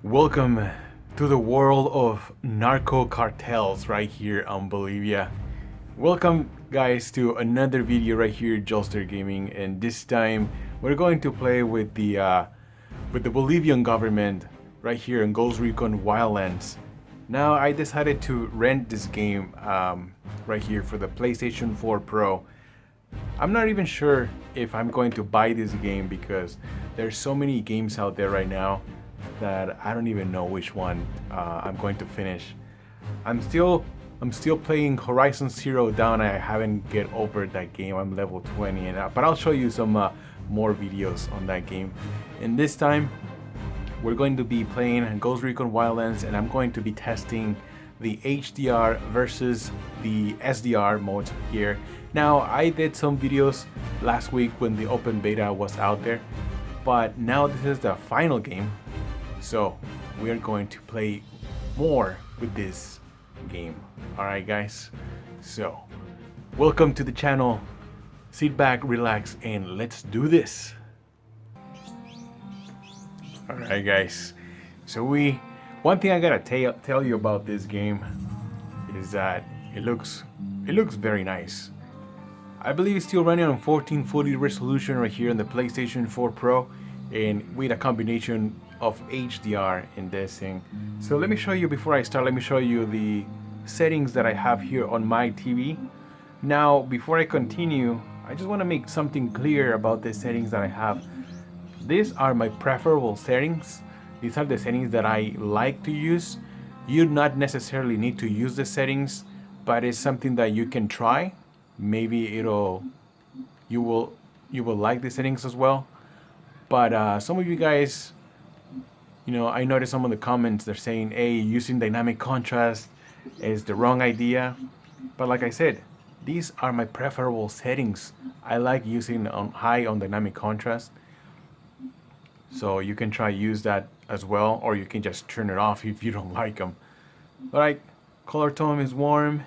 Welcome to the world of narco cartels right here on Bolivia. Welcome guys to another video right here, Joelster Gaming, and this time we're going to play with the Bolivian government right here in Recon Wildlands. Now I decided to rent this game right here for the PlayStation 4 Pro. I'm not even sure if I'm going to buy this game because there's so many games out there right now that I don't even know which one I'm going to finish. I'm still playing Horizon Zero Dawn. I haven't get over that game. I'm level 20, but I'll show you some more videos on that game. And this time, we're going to be playing Ghost Recon Wildlands, and I'm going to be testing the HDR versus the SDR modes here. Now, I did some videos last week when the open beta was out there, but now this is the final game. So we are going to play more with this game. Alright guys, so welcome to the channel. Sit back, relax, and let's do this. Alright guys, so one thing I gotta tell you about this game is that it looks very nice. I believe it's still running on 1440 resolution right here on the PlayStation 4 Pro, and with a combination of HDR in this thing. So let me show you, before I start, let me show you the settings that I have here on my TV. Now, before I continue, I just want to make something clear about the settings that I have. These are my preferable settings. These are the settings that I like to use. You not necessarily need to use the settings, but it's something that you can try. Maybe you will like the settings as well. But some of you guys, I noticed some of the comments, they're saying, hey, using dynamic contrast is the wrong idea. But like I said, these are my preferable settings. I like using high on dynamic contrast. So you can try use that as well, or you can just turn it off if you don't like them. Alright, color tone is warm.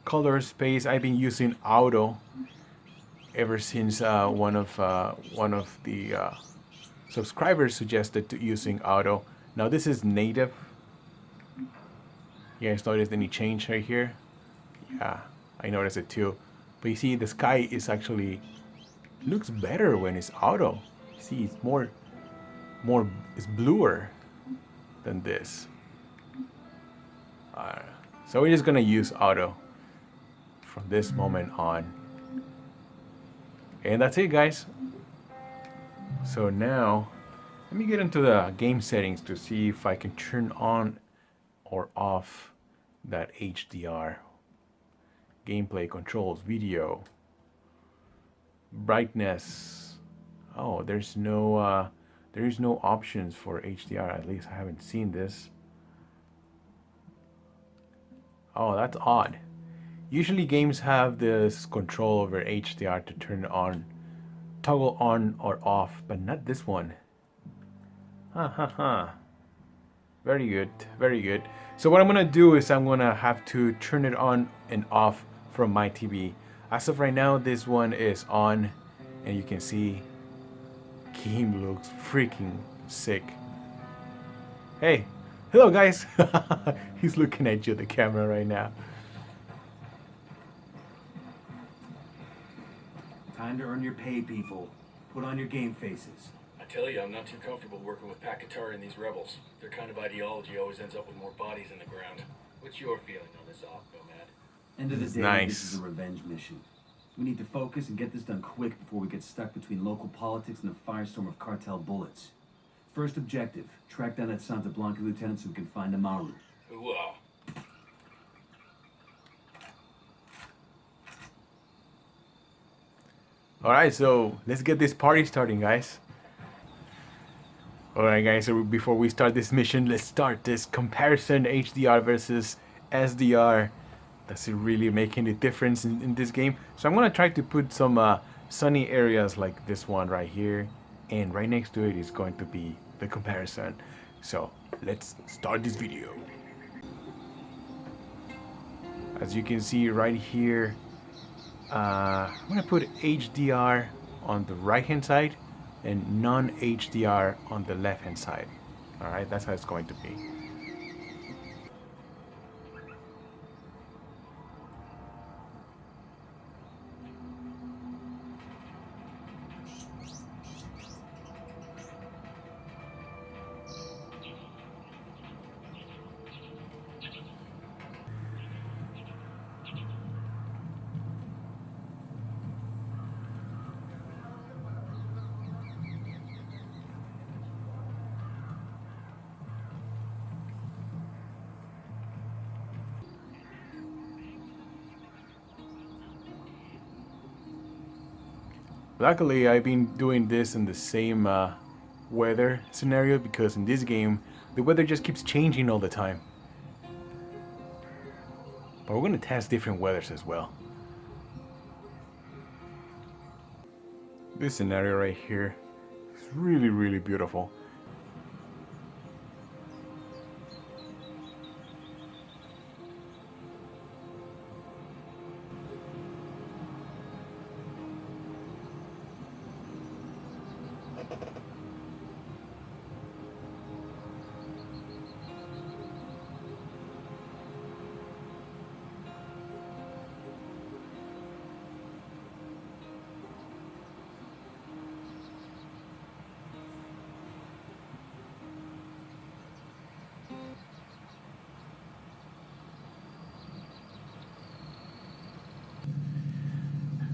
Color space, I've been using auto ever since one of the subscribers suggested using auto. Now this is native. You guys noticed any change right here? Yeah, I noticed it too. But you see, the sky is actually looks better when it's auto. You see, it's it's bluer than this. So we're just gonna use auto from this moment on. And that's it, guys. So now, let me get into the game settings to see if I can turn on or off that HDR. Gameplay controls, video, brightness. Oh, there is no options for HDR. At least I haven't seen this. Oh, that's odd. Usually games have this control over HDR to turn it on, toggle on or off, but not this one. Very good, very good. So what I'm gonna do is I'm gonna have to turn it on and off from my TV. As of right now, this one is on, and you can see game looks freaking sick. Hey, hello guys. He's looking at you, the camera right now. Time to earn your pay, people. Put on your game faces. I tell you, I'm not too comfortable working with Pakatari and these rebels. Their kind of ideology always ends up with more bodies in the ground. What's your feeling on this op, Nomad? End of the day, Nice. This is a revenge mission. We need to focus and get this done quick before we get stuck between local politics and a firestorm of cartel bullets. First objective, track down that Santa Blanca lieutenant so we can find Amaru. Hooah. Alright, so let's get this party starting, guys. Alright guys, so before we start this mission, let's start this comparison HDR versus SDR. Does it really make any difference in this game? So I'm gonna try to put some sunny areas like this one right here, and right next to it is going to be the comparison. So let's start this video. As you can see right here, I'm gonna put HDR on the right hand side and non-HDR on the left hand side. Alright, that's how it's going to be. Luckily, I've been doing this in the same weather scenario because in this game, the weather just keeps changing all the time. But we're going to test different weathers as well. This scenario right here is really, really beautiful.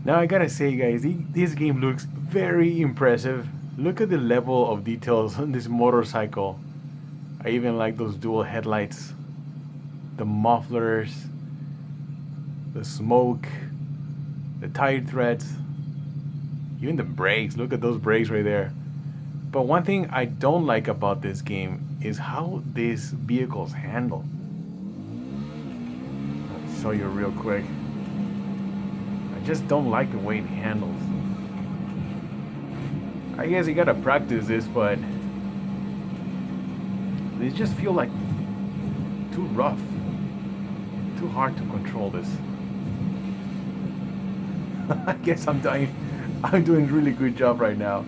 Now I gotta say guys, this game looks very impressive. Look at the level of details on this motorcycle. I even like those dual headlights, the mufflers, the smoke, the tire treads, even the brakes. Look at those brakes right there. But one thing I don't like about this game is how these vehicles handle. I'll show you real quick. I just don't like the way it handles. I guess you gotta practice this, but they just feel like too rough, too hard to control this. I guess I'm doing a really good job right now.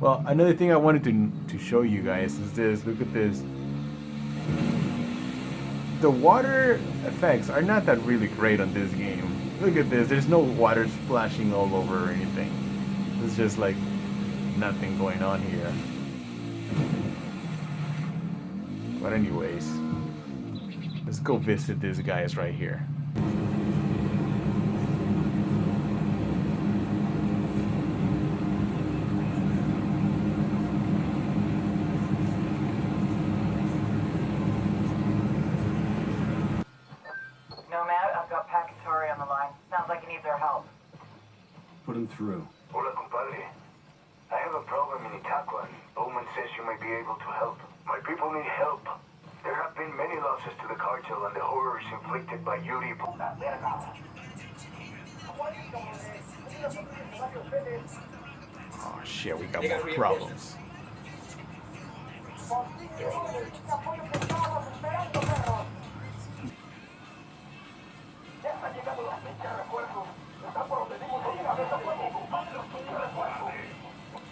Well, another thing I wanted to show you guys is this. Look at this. The water effects are not that really great on this game. Look at this. There's no water splashing all over or anything. It's just like nothing going on here. But anyways, let's go visit these guys right here. Put him through. Hola, compadre. I have a problem in Itaqua. Bowman says you might be able to help. My people need help. There have been many losses to the cartel and the horrors inflicted by Yuri. Oh shit, we got more problems.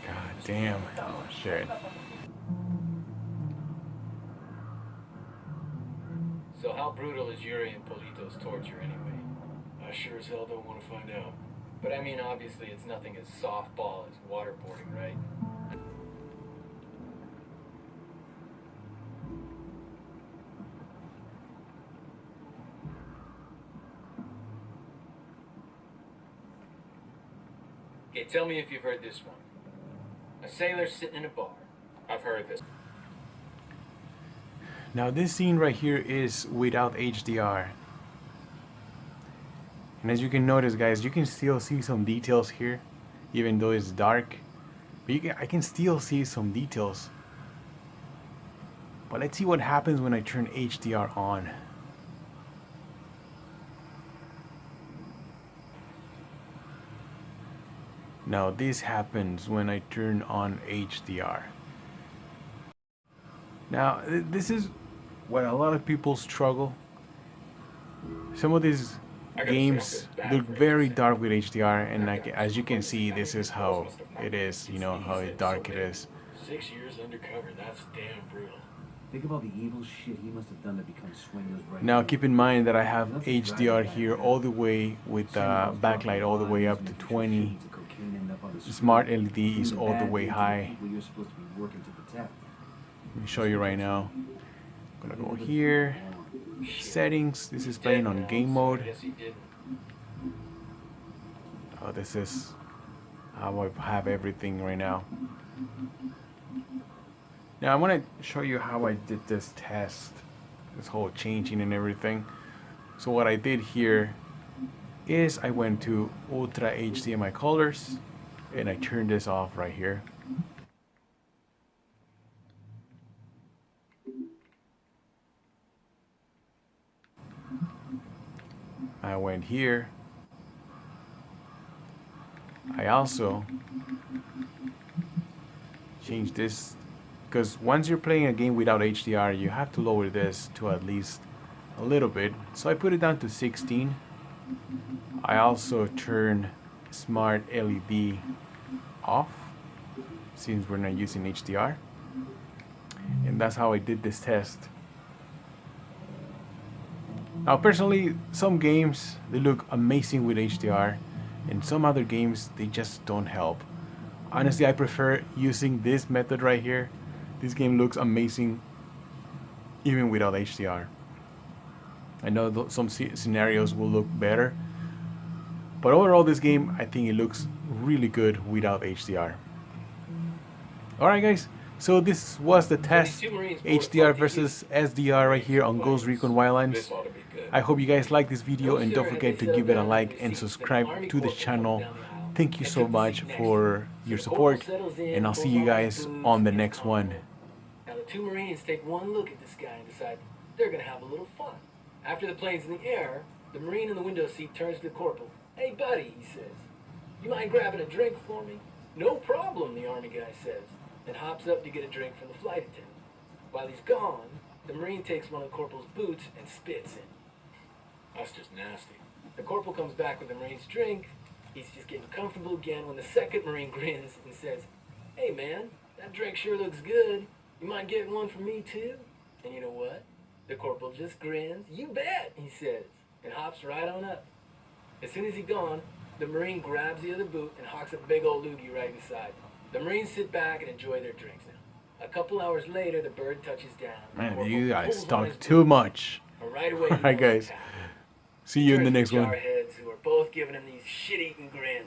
God damn. Oh shit. So how brutal is Yuri and Polito's torture anyway? I sure as hell don't want to find out. But I mean, obviously it's nothing as softball as waterboarding, right? Okay, tell me if you've heard this one. A sailor sitting in a bar. I've heard this. Now this scene right here is without HDR. And as you can notice guys, you can still see some details here, even though it's dark. But I can still see some details. But let's see what happens when I turn HDR on. Now this happens when I turn on HDR. Now this is what a lot of people struggle. Some of these games look very dark with HDR, and as you can see, this is how it is, you know, how dark it is. 6 years undercover, that's damn brutal. Think of all the evil shit he must have done to become Swindler's right. Now keep in mind that I have HDR here all the way with backlight all the way up to 20. Smart LED is all the way high. You're supposed to be working to protect. Let me show you right now. I'm gonna go here. Settings. This is playing on game mode. Guess he didn't. Oh, this is how I have everything right now. Now I want to show you how I did this test, this whole changing and everything. So what I did here is I went to Ultra HDMI colors and I turned this off right here. I went here. I also changed this because once you're playing a game without HDR, you have to lower this to at least a little bit. So I put it down to 16. I also turned Smart LED off since we're not using HDR. And that's how I did this test. Now personally, some games they look amazing with HDR and some other games they just don't help. Honestly, I prefer using this method right here. This game looks amazing even without HDR. I know some scenarios will look better, but overall this game I think it looks really good without HDR. Alright guys, so this was the test, HDR versus SDR right here on Ghost Recon Wildlands. I hope you guys like this video and don't forget to give it a like and subscribe to the channel. Thank you so much for your support and I'll see you guys on the next one. Now the two Marines take one look at this guy and decide they're gonna have a little fun. After the plane's in the air, the Marine in the window seat turns to the corporal. "Hey buddy," he says, "you mind grabbing a drink for me?" "No problem," the Army guy says, and hops up to get a drink from the flight attendant. While he's gone, the Marine takes one of the corporal's boots and spits in. That's just nasty. The corporal comes back with the Marine's drink. He's just getting comfortable again when the second Marine grins and says, "Hey man, that drink sure looks good. You mind getting one for me too?" And you know what? The corporal just grins. "You bet," he says, and hops right on up. As soon as he's gone, the Marine grabs the other boot and hawks a big old loogie right inside. The Marines sit back and enjoy their drinks now. A couple hours later, the bird touches down. Man, you guys talk too much. Right away, Alright guys, see you in the next one. Heads who are both giving him these shit-eating grins.